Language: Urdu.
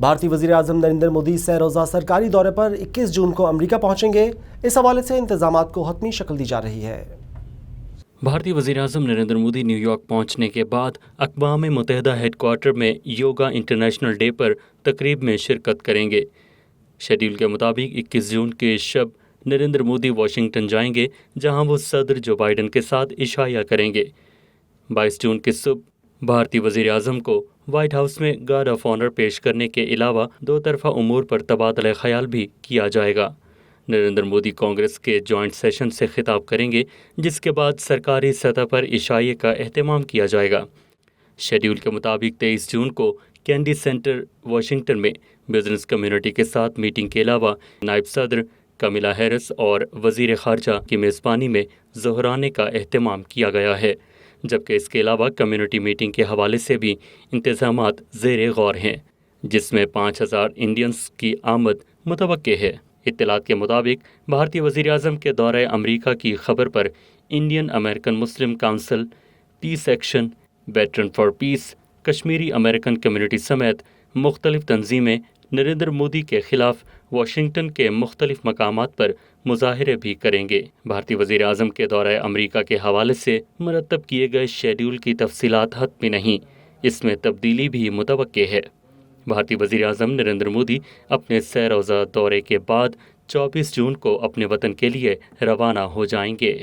بھارتی وزیر اعظم نریندر مودی سہ روزہ سرکاری دورے پر 21 جون کو امریکہ پہنچیں گے۔ اس حوالے سے انتظامات کو حتمی شکل دی جا رہی ہے۔ بھارتی وزیر اعظم نریندر مودی نیو یارک پہنچنے کے بعد اقوام متحدہ ہیڈ کوارٹر میں یوگا انٹرنیشنل ڈے پر تقریب میں شرکت کریں گے۔ شیڈول کے مطابق 21 جون کی شب نریندر مودی واشنگٹن جائیں گے، جہاں وہ صدر جو بائیڈن کے ساتھ عشائیہ کریں گے۔ 22 جون کی صبح بھارتی وزیر اعظم کو وائٹ ہاؤس میں گارڈ آف آنر پیش کرنے کے علاوہ دو طرفہ امور پر تبادلہ خیال بھی کیا جائے گا۔ نریندر مودی کانگریس کے جوائنٹ سیشن سے خطاب کریں گے، جس کے بعد سرکاری سطح پر عشائیے کا اہتمام کیا جائے گا۔ شیڈول کے مطابق 23 جون کو کینڈی سینٹر واشنگٹن میں بزنس کمیونٹی کے ساتھ میٹنگ کے علاوہ نائب صدر کملا ہیرس اور وزیر خارجہ کی میزبانی میں ظہرانے کا اہتمام کیا گیا ہے، جبکہ اس کے علاوہ کمیونٹی میٹنگ کے حوالے سے بھی انتظامات زیر غور ہیں، جس میں 5000 انڈینز کی آمد متوقع ہے۔ اطلاعات کے مطابق بھارتی وزیر اعظم کے دورہ امریکہ کی خبر پر Indian American Muslim council, peace action, veteran for peace, Kashmiri American community سمیت مختلف تنظیمیں نریندر مودی کے خلاف واشنگٹن کے مختلف مقامات پر مظاہرے بھی کریں گے۔ بھارتی وزیر اعظم کے دورہ امریکہ کے حوالے سے مرتب کیے گئے شیڈول کی تفصیلات حتمی نہیں، اس میں تبدیلی بھی متوقع ہے۔ بھارتی وزیر اعظم نریندر مودی اپنے سہ روزہ دورے کے بعد 24 جون کو اپنے وطن کے لیے روانہ ہو جائیں گے۔